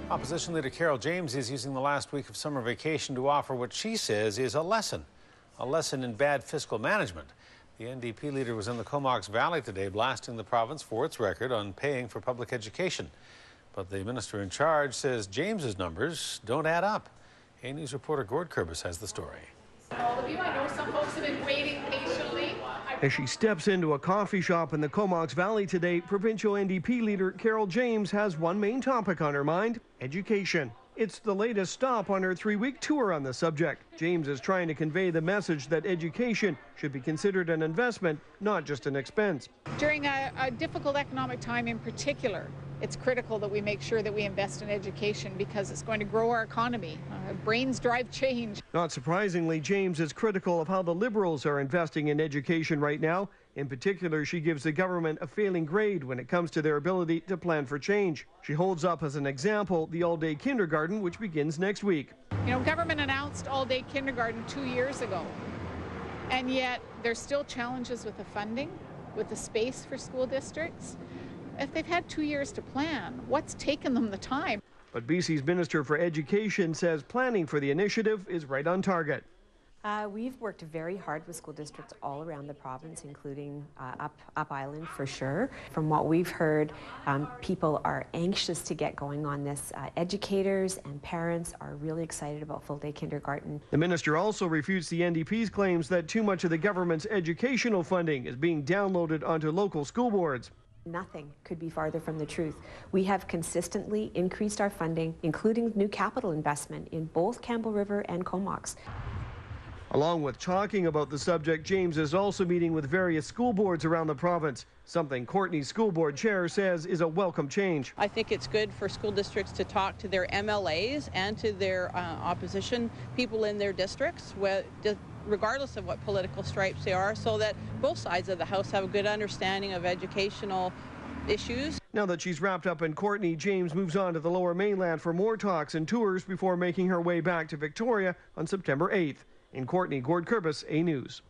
Opposition leader Carole James is using the last week of summer vacation to offer what she says is a lesson in bad fiscal management. The NDP leader was in the Comox Valley today, blasting the province for its record on paying for public education. But the minister in charge says James's numbers don't add up. A News reporter Gord Kurbis has the story. All of you, I know some folks have been waiting patiently. As she steps into a coffee shop in the Comox Valley today, provincial NDP leader Carole James has one main topic on her mind: education. It's the latest stop on her 3-week tour on the subject. James is trying to convey the message that education should be considered an investment, not just an expense. During a difficult economic time in particular, it's critical that we make sure that we invest in education because it's going to grow our economy. Brains drive change. Not surprisingly, James is critical of how the Liberals are investing in education right now. In particular, she gives the government a failing grade when it comes to their ability to plan for change. She holds up as an example the all-day kindergarten, which begins next week. You know, government announced all-day kindergarten 2 years ago, and yet there's still challenges with the funding, with the space for school districts. If they've had 2 years to plan, what's taken them the time? But BC's Minister for Education says planning for the initiative is right on target. We've worked very hard with school districts all around the province, including up Island for sure. From what we've heard, people are anxious to get going on this. Educators and parents are really excited about full-day kindergarten. The minister also refutes the NDP's claims that too much of the government's educational funding is being downloaded onto local school boards. Nothing could be farther from the truth. We have consistently increased our funding, including new capital investment in both Campbell River and Comox. Along with talking about the subject, James is also meeting with various school boards around the province, something Courtenay's school board chair says is a welcome change. I think it's good for school districts to talk to their MLAs and to their opposition people in their districts, regardless of what political stripes they are, so that both sides of the House have a good understanding of educational issues. Now that she's wrapped up in Courtenay, James moves on to the Lower Mainland for more talks and tours before making her way back to Victoria on September 8th. In Courtenay, Gord Kurbis, A News.